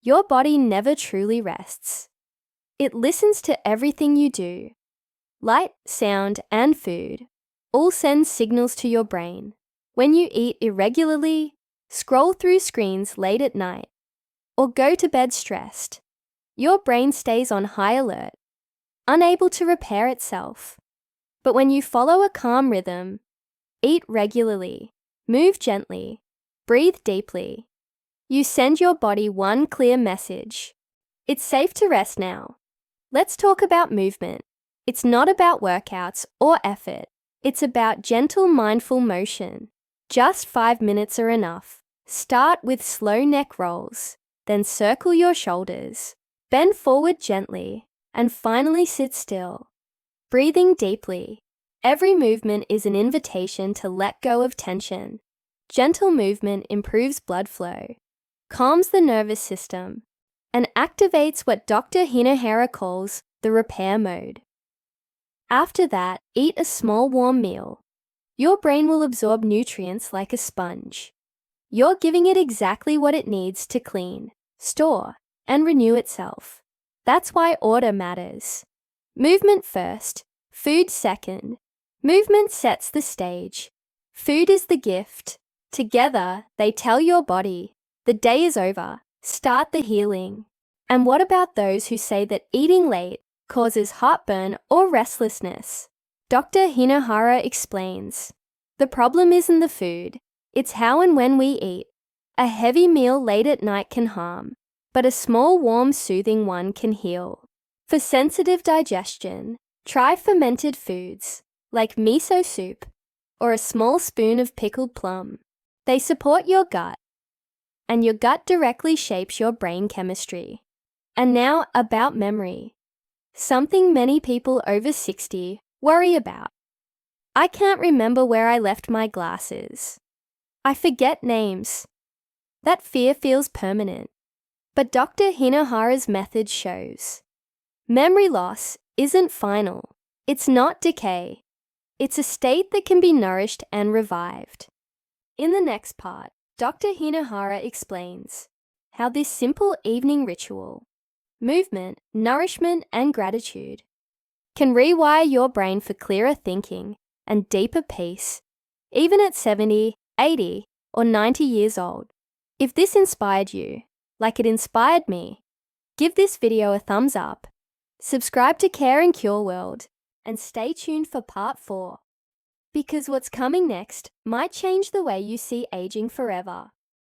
Your body never truly rests. It listens to everything you do. Light, sound, and food all send signals to your brain. When you eat irregularly, scroll through screens late at night, or go to bed stressed, your brain stays on high alert, unable to repair itself. But when you follow a calm rhythm, eat regularly, move gently, breathe deeply, you send your body one clear message. It's safe to rest now. Let's talk about movement. It's not about workouts or effort. It's about gentle, mindful motion. Just 5 minutes are enough. Start with slow neck rolls, then circle your shoulders, bend forward gently, and finally sit still. Breathing deeply. Every movement is an invitation to let go of tension. Gentle movement improves blood flow, calms the nervous system, and activates what Dr. Hinohara calls the repair mode. After that, eat a small warm meal. Your brain will absorb nutrients like a sponge. You're giving it exactly what it needs to clean, store, and renew itself. That's why order matters. Movement first, food second. Movement sets the stage. Food is the gift. Together, they tell your body, the day is over, start the healing. And what about those who say that eating late causes heartburn or restlessness? Dr. Hinohara explains, the problem isn't the food, it's how and when we eat. A heavy meal late at night can harm, but a small, warm, soothing one can heal. For sensitive digestion, try fermented foods, like miso soup, or a small spoon of pickled plum. They support your gut, and your gut directly shapes your brain chemistry. And now about memory. Something many people over 60 worry about. I can't remember where I left my glasses. I forget names. That fear feels permanent. But Dr. Hinohara's method shows. Memory loss isn't final. It's not decay. It's a state that can be nourished and revived. In the next part, Dr. Hinohara explains how this simple evening ritual, movement, nourishment, and gratitude, can rewire your brain for clearer thinking and deeper peace, even at 70, 80, or 90 years old. If this inspired you, like it inspired me, give this video a thumbs up, subscribe to Care and Cure World, and stay tuned for part 4. Because what's coming next might change the way you see aging forever.